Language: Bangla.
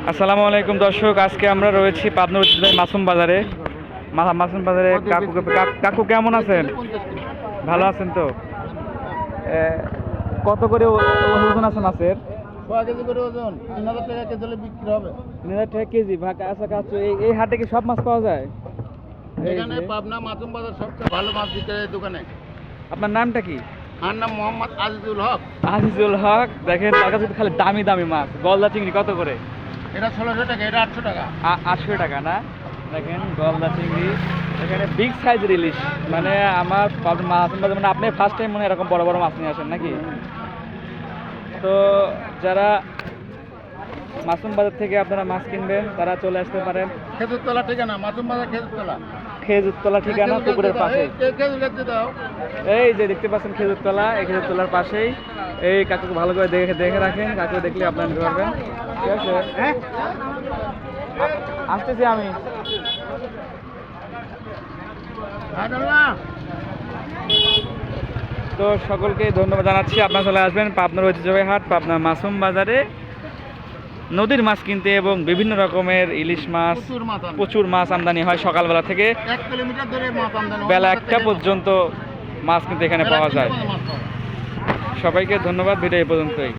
আসসালামু আলাইকুম দর্শক, আজকে আমরা রয়েছি পাবনা ঐতিহ্যবাহী মাসুম বাজারে। মাসুম বাজারে কাকু কেমন আছেন? ভালো আছেন তো? এ, কত করে ওজন আছে মাছের? 6 কেজি করে ওজন, 3,000 টাকা কেজি হলে বিক্রি হবে। 3,000 টাকা কেজি। আচ্ছা কাকু, এই হাটে কি সব মাছ পাওয়া যায়? এই এখানে যে। পাবনা মাসুম বাজার সবচেয়ে ভালো মাছ বিক্রি হয় এই দোকানে। আপনার নামটা কি? আমার নাম মোহাম্মদ আজিজুল হক। আজিজুল হক। দেখেন তার কাছে খালি দামি দামি মাছ। গলদা চিংড়ি কত করে? এটা 1600 টাকা, এটা 800 টাকা। 800 টাকা না? দেখেন গলদা চিংড়ি, এখানে বিগ সাইজের ইলিশ। মানে আমার মাছ মানে আপনি ফার্স্ট টাইম মনে হয় এরকম বড় বড় মাছ নিয়ে আসেন নাকি? তো যারা মাসুম বাজার থেকে আপনারা মাছ কিনবেন তারা চলে আসতে পারেন। খেজুরতলা ঠিকানা, মাসুম বাজার খেজুরতলা। খেজুরতলা ঠিকানা পুকুরের পাশে। খেজুর গাছ দাও। এই যে দেখতে পাচ্ছেন খেজুরতলা, এই খেজুরতলার পাশেই। এই কাকুকে ভালো করে দেখে দেখে রাখেন, কাকু দেখলে আপনারা নিতে পারবেন। ঠিক আছে, আসতেছি আমি। তো সকলকে ধন্যবাদ জানাচ্ছি। আপনারা চলে আসবেন পাবনার ঐতিহ্যবাহী হাট, পাবনার মাসুম বাজারে নদীর মাছ কিনতে, এবং বিভিন্ন রকমের ইলিশ মাছ, প্রচুর মাছ আমদানি হয় সকালবেলা থেকে 1 কিলোমিটার ধরে মাছ আমদানি হয়। বেলা 1টা পর্যন্ত মাছ কিন্তু এখানে পাওয়া যায়। সবাইকে ধন্যবাদ, ভিডিও এই পর্যন্তই।